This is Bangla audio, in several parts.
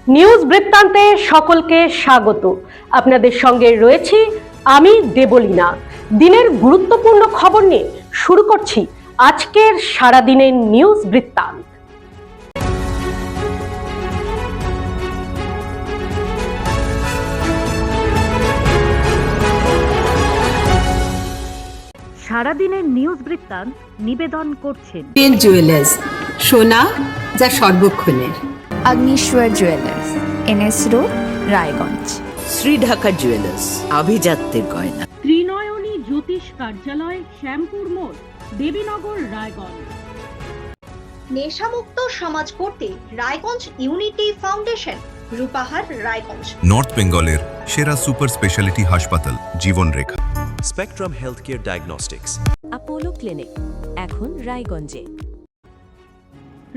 নিউজ বৃত্তান্তে সকলকে স্বাগত। আপনাদের সঙ্গে রয়েছি আমি দেবলীনা। দিনের গুরুত্বপূর্ণ খবর নিয়ে শুরু করছি আজকের সারাদিনের নিউজ বৃত্তান্ত। সারাদিনের নিউজ বৃত্তান্ত নিবেদন করছেন জুয়েলার্স, সোনা যা সর্বক্ষণের। Agnishwar jewellers, NS road, Raiganj. Shri Dhaka jewellers, আভিজাত্যের গয়না। ত্রিনয়নী জ্যোতিষ কার্যালয়, শ্যামপুর মোড়, দেবীনগর, রায়গঞ্জ। নেশামুক্ত সমাজ করতে Raiganj unity foundation, Rupahar, Raiganj. North বেঙ্গলের সেরা সুপার স্পেশালিটি হাসপাতাল Jibanrekha. Spectrum health care diagnostics, Apollo clinic, এখন রায়গঞ্জে।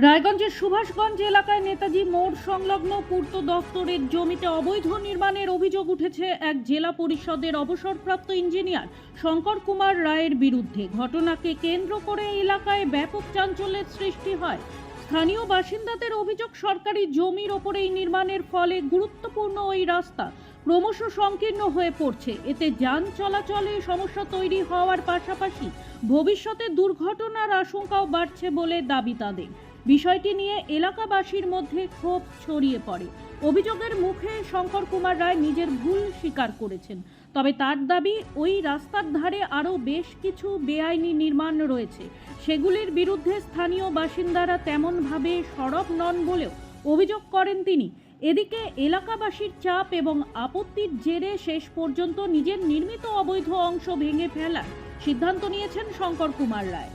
রায়গঞ্জের সুভাষগঞ্জ এলাকায় নেতাজি মোড় সংলগ্ন পূর্ত দফতরের জমিতে অবৈধ নির্মাণের অভিযোগ উঠেছে এক জেলা পরিষদের অবসরপ্রাপ্ত ইঞ্জিনিয়ার শঙ্কর কুমার রায়ের বিরুদ্ধে। ঘটনাকে কেন্দ্র করে এলাকায় ব্যাপক চাঞ্চল্যের সৃষ্টি হয়। স্থানীয় বাসিন্দাদের অভিযোগ, সরকারি জমির ওপরে এই নির্মাণের ফলে গুরুত্বপূর্ণ ওই রাস্তা ক্রমশ সংকীর্ণ হয়ে পড়ছে। এতে যান চলাচলে সমস্যা তৈরি হওয়ার পাশাপাশি ভবিষ্যতে দুর্ঘটনার আশঙ্কাও বাড়ছে বলে দাবি তাদের। বিষয়টি নিয়ে এলাকাবাসীর মধ্যে ক্ষোভ ছড়িয়ে পড়ে। অভিযোগের মুখে শঙ্কর কুমার রায় নিজের ভুল স্বীকার করেছেন, তবে তার দাবি ওই রাস্তার ধারে আরও বেশ কিছু বেআইনি নির্মাণ রয়েছে, সেগুলির বিরুদ্ধে স্থানীয় বাসিন্দারা তেমনভাবে সরব নন বলেও অভিযোগ করেন তিনি। এদিকে এলাকাবাসীর চাপ এবং আপত্তির জেরে শেষ পর্যন্ত নিজের নির্মিত অবৈধ অংশ ভেঙে ফেলার সিদ্ধান্ত নিয়েছেন শঙ্কর কুমার রায়।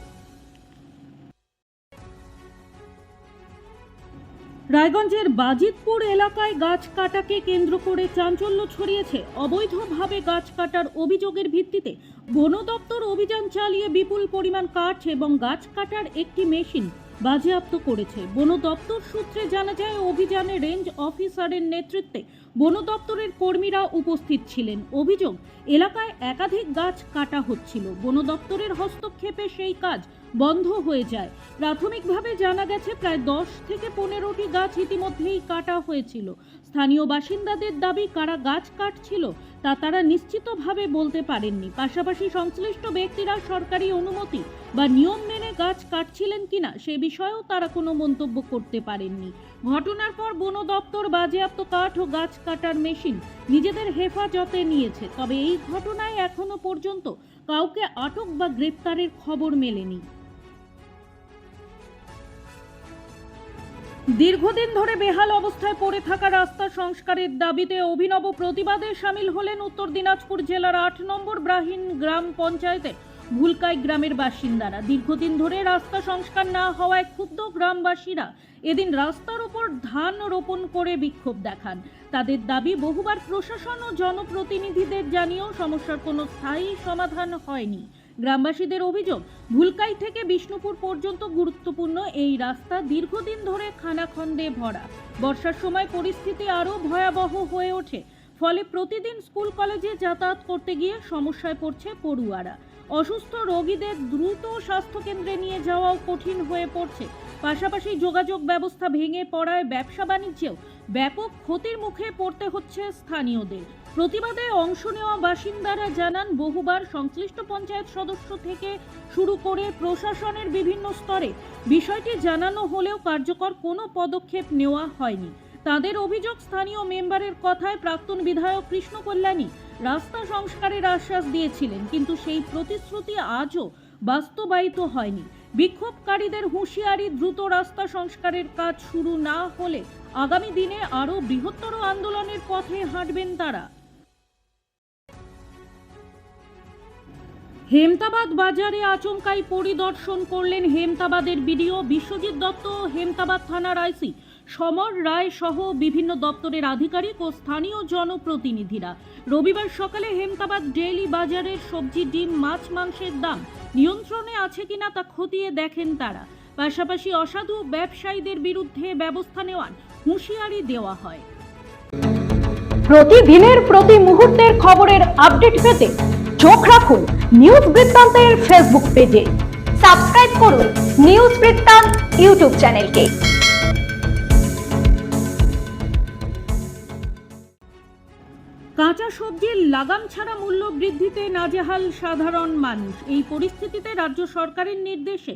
রায়গঞ্জের বাজিতপুর এলাকায় গাছ কাটাকে কেন্দ্র করে চাঞ্চল্য ছড়িয়েছে। অবৈধভাবে গাছ কাটার অভিযোগের ভিত্তিতে বন দপ্তর অভিযান চালিয়ে বিপুল পরিমাণ কাঠ এবং গাছ কাটার একটি মেশিন বাজেয়াপ্ত করেছে। বন দপ্তর সূত্রে জানা যায়, অভিযানে রেঞ্জ অফিসারের নেতৃত্বে বন দপ্তরের কর্মীরা উপস্থিত ছিলেন। অভিযোগ, এলাকায় একাধিক গাছ কাটা হচ্ছিল। বন দপ্তরের হস্তক্ষেপে সেই কাজ বন্ধ হয়ে যায়। প্রাথমিকভাবে জানা গেছে প্রায় 10 থেকে 15টি গাছ ইতিমধ্যেই কাটা হয়েছিল। স্থানীয় বাসিন্দাদের দাবি, কারা গাছ কাটছিল তা তারা নিশ্চিতভাবে বলতে পারেননি। পাশাপাশি সংশ্লিষ্ট ব্যক্তিরা সরকারি অনুমতি বা নিয়ম মেনে গাছ কাটছিলেন কিনা সে বিষয়েও তারা কোনো মন্তব্য করতে পারেননি। ঘটনার পর বন দপ্তর বাজেয়াপ্ত কাঠ ও গাছ কাটার মেশিন নিজেদের হেফাজতে নিয়েছে। তবে এই ঘটনায় এখনো পর্যন্ত কাউকে আটক বা গ্রেপ্তারের খবর মেলেনি। দীর্ঘদিন ধরে বেহাল অবস্থায় পড়ে থাকা রাস্তা সংস্কারের দাবিতে অভিনব প্রতিবাদে সামিল হলেন উত্তর দিনাজপুর জেলার 8 নম্বর ব্রাহ্মণ গ্রাম পঞ্চায়েতের ভুলকাই গ্রামের বাসিন্দারা। দীর্ঘদিন ধরে রাস্তা সংস্কার না হওয়ায় ক্ষুব্ধ গ্রামবাসীরা এদিন রাস্তার উপর ধান রোপণ করে বিক্ষোভ দেখান। তাদের দাবি, বহুবার প্রশাসন ও জনপ্রতিনিধিদের জানিয়েও সমস্যার কোনো স্থায়ী সমাধান হয়নি। গ্রামবাসীদের অভিযোগ, ভুলকাই থেকে বিষ্ণুপুর পর্যন্ত গুরুত্বপূর্ণ এই রাস্তা দীর্ঘদিন ধরে খানাখন্দে ভরা। বর্ষার সময় পরিস্থিতি আরও ভয়াবহ হয়ে ওঠে। ফলে প্রতিদিন স্কুল কলেজে যাতায়াত করতে গিয়ে সমস্যায় পড়ছে পড়ুয়ারা। অসুস্থ রোগীদের দ্রুত স্বাস্থ্যকেন্দ্রে নিয়ে যাওয়াও কঠিন হয়ে পড়ছে। পাশাপাশি যোগাযোগ ব্যবস্থা ভেঙে পড়ায় ব্যবসা বাণিজ্যেও ব্যাপক ক্ষতির মুখে পড়তে হচ্ছে স্থানীয়দের। প্রতিবাদে অংশ নেওয়া বাসিন্দারা জানান, বহুবার সংশ্লিষ্ট পঞ্চায়েত সদস্য থেকে শুরু করে প্রশাসনের বিভিন্ন স্তরে বিষয়টি জানানো হলেও কার্যকর কোনো পদক্ষেপ নেওয়া হয়নি। তাদের অভিযোগ, স্থানীয় মেম্বারের কথায় প্রাক্তন বিধায়ক কৃষ্ণ কল্যাণী রাস্তা সংস্কারের আশ্বাস দিয়েছিলেন, কিন্তু সেই প্রতিশ্রুতি আজও বাস্তবায়িত হয়নি। বিক্ষোভকারীদের হুঁশিয়ারি, দ্রুত রাস্তা সংস্কারের কাজ শুরু না হলে আগামী দিনে আরও বৃহত্তর আন্দোলনের পথে হাঁটবেন তারা। হেমতাবাদ বাজারে আচমকাই পরিদর্শন করলেন হেমতাবাদের বিডিও বিশ্বজিৎ দত্ত, হেমতাবাদ থানার আইসি সমর রায় সহ বিভিন্ন দপ্তরের আধিকারিক ও স্থানীয় জনপ্রতিনিধিরা। রবিবার সকালে হেমতাবাদ ডেইলি বাজারের সবজি, ডিম, মাছ, মাংসের দাম নিয়ন্ত্রণে আছে কিনা তা খতিয়ে দেখেন তারা। পাশাপাশি অসাধু ব্যবসায়ীদের বিরুদ্ধে ব্যবস্থা নেওয়ার হুঁশিয়ারি দেওয়া হয়। প্রতিদিনের প্রতি মুহূর্তের খবরের আপডেট পেতে চোখ রাখুন নিউজ বৃত্তান্তের ফেসবুক পেজে। সাবস্ক্রাইব করুন নিউজ বৃত্তান্ত ইউটিউব চ্যানেলকে। কাঁচা সবজির লাগাম ছাড়া মূল্য বৃদ্ধিতে নাজেহাল সাধারণ মানুষ। এই পরিস্থিতিতে রাজ্য সরকারের নির্দেশে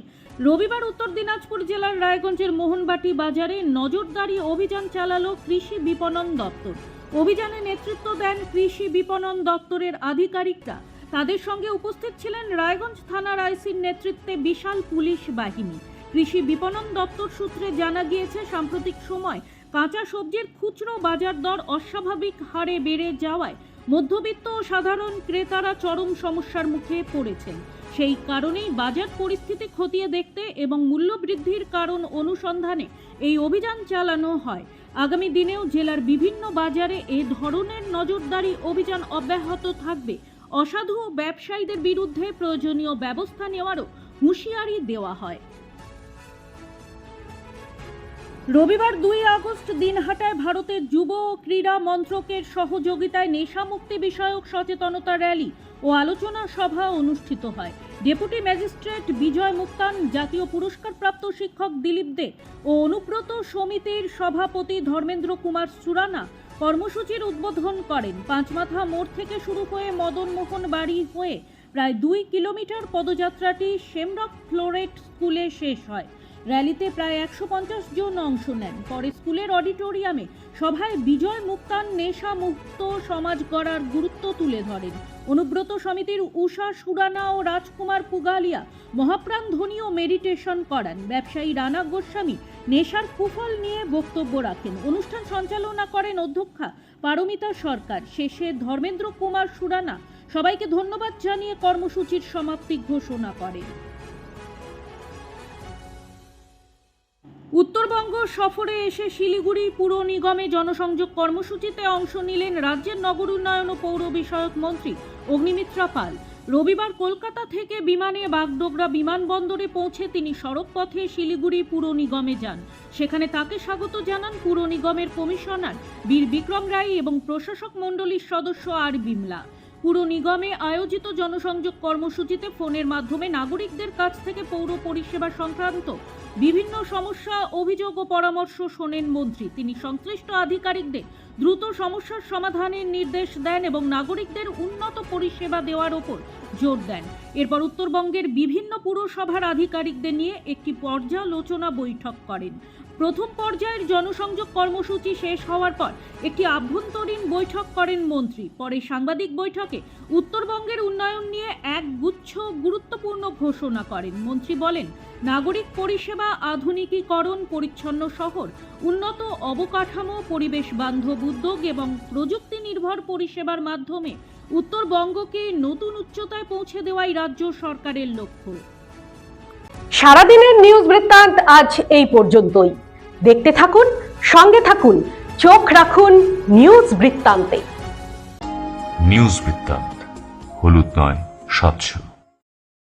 রবিবার উত্তর দিনাজপুর জেলার রায়গঞ্জের মোহনবাটি বাজারে নজরদারি অভিযান চালালো কৃষি বিপণন দপ্তর। অভিযানে নেতৃত্ব দেন কৃষি বিপণন দপ্তরের আধিকারিকরা। তাদের সঙ্গে উপস্থিত ছিলেন রায়গঞ্জ থানার আইসির নেতৃত্বে বিশাল পুলিশ বাহিনী। কৃষি বিপণন দপ্তর সূত্রে জানা গিয়েছে, সাম্প্রতিক সময় কাঁচা সবজির খুচরো বাজার দর অস্বাভাবিক হারে বেড়ে যাওয়ায় মধ্যবিত্ত ও সাধারণ ক্রেতারা চরম সমস্যার মুখে পড়েছেন। সেই কারণেই বাজার পরিস্থিতি খতিয়ে দেখতে এবং মূল্য বৃদ্ধির কারণ অনুসন্ধানে এই অভিযান চালানো হয়। আগামী দিনেও জেলার বিভিন্ন বাজারে এ ধরনের নজরদারি অভিযান অব্যাহত থাকবে। অসাধু ব্যবসায়ীদের বিরুদ্ধে প্রয়োজনীয় ব্যবস্থা নেওয়ারও হুঁশিয়ারি দেওয়া হয়। রবিবার 2 আগস্ট দিনহাটায় ভারতের যুব ও ক্রীড়া মন্ত্রকের সহযোগিতায় নেশামুক্তি বিষয়ক সচেতনতা র্যালি ও আলোচনা সভা অনুষ্ঠিত হয়। ডেপুটি ম্যাজিস্ট্রেট বিজয় মুক্তান, জাতীয় পুরস্কারপ্রাপ্ত শিক্ষক দিলীপ দে ও অনুব্রত সমিতির সভাপতি ধর্মেন্দ্র কুমার সুরানা কর্মসূচির উদ্বোধন করেন। পাঁচমাথা মোড় থেকে শুরু হয়ে মদন মোহন বাড়ি হয়ে প্রায় 2 কিলোমিটার পদযাত্রাটি শেমরক ফ্লোরেট স্কুলে শেষ হয়। র্যালিতে প্রায় 150 জন অংশ নেন। পরে স্কুলের অডিটোরিয়ামে সভায় বিজয় মুক্তান নেশা মুক্ত সমাজ গড়ার গুরুত্ব তুলে ধরেন। অনুব্রত সমিতির উষা সুরানা ও রাজকুমার পুগালিয়া মহাপ্রাণ ধ্বনি ও মেডিটেশন করান। ব্যবসায়ী রানা গোস্বামী নেশার কুফল নিয়ে বক্তব্য রাখেন। অনুষ্ঠান সঞ্চালনা করেন অধ্যক্ষা পারমিতা সরকার। শেষে ধর্মেন্দ্র কুমার সুরানা সবাইকে ধন্যবাদ জানিয়ে কর্মসূচির সমাপ্তি ঘোষণা করেন। উত্তরবঙ্গ সফরে এসে শিলিগুড়ি পুর নিগমে জনসংযোগ কর্মসূচিতে অংশ নিলেন রাজ্যের নগর উন্নয়ন ও পৌর বিষয়ক মন্ত্রী অগ্নিমিত্রা পাল। রবিবার কলকাতা থেকে বিমানে বাগডোগরা বিমানবন্দরে পৌঁছে তিনি সড়ক পথে শিলিগুড়ি পুর নিগমে যান। সেখানে তাকে স্বাগত জানান পুর নিগমের কমিশনার বীর বিক্রম রায় এবং প্রশাসক মণ্ডলীর সদস্য আর বিমলা। পুর নিগমে আয়োজিত জনসংযোগ কর্মসূচিতে ফোনের মাধ্যমে নাগরিকদের কাছ থেকে পৌর পরিষেবা সংক্রান্ত বিভিন্ন সমস্যা, অভিযোগ ও পরামর্শ শোনেন মন্ত্রী। তিনি সংশ্লিষ্ট আধিকারিকদের দ্রুত সমস্যার সমাধানের নির্দেশ দেন এবং নাগরিকদের উন্নত পরিষেবা দেওয়ার ওপর জোর দেন। এরপর উত্তরবঙ্গের বিভিন্ন পুরসভার আধিকারিকদের নিয়ে একটি পর্যালোচনা বৈঠক করেন। প্রথম পর্যায়ের জনসংযোগ কর্মসূচি শেষ হওয়ার পর একটি আভ্যন্তরীণ বৈঠক করেন মন্ত্রী। পরে সাংবাদিক বৈঠকে উত্তরবঙ্গের উন্নয়ন নিয়ে এক গুচ্ছ গুরুত্বপূর্ণ ঘোষণা করেন। মন্ত্রী বলেন, নাগরিক পরিষেবা আধুনিকীকরণ, পরিচ্ছন্ন শহর, উন্নত অবকাঠামো, পরিবেশ বান্ধব উদ্যোগ এবং প্রযুক্তি নির্ভর পরিষেবার মাধ্যমে উত্তরবঙ্গকে নতুন উচ্চতায় পৌঁছে দেওয়াই রাজ্য সরকারের লক্ষ্য। সারাদিনের নিউজ বৃত্তান্ত আজ এই পর্যন্তই। দেখতে থাকুন, সঙ্গে থাকুন, চোখ রাখুন নিউজ বৃত্তান্তে। নিউজ বৃত্তান্ত, হলুদ নয়, স্বচ্ছ।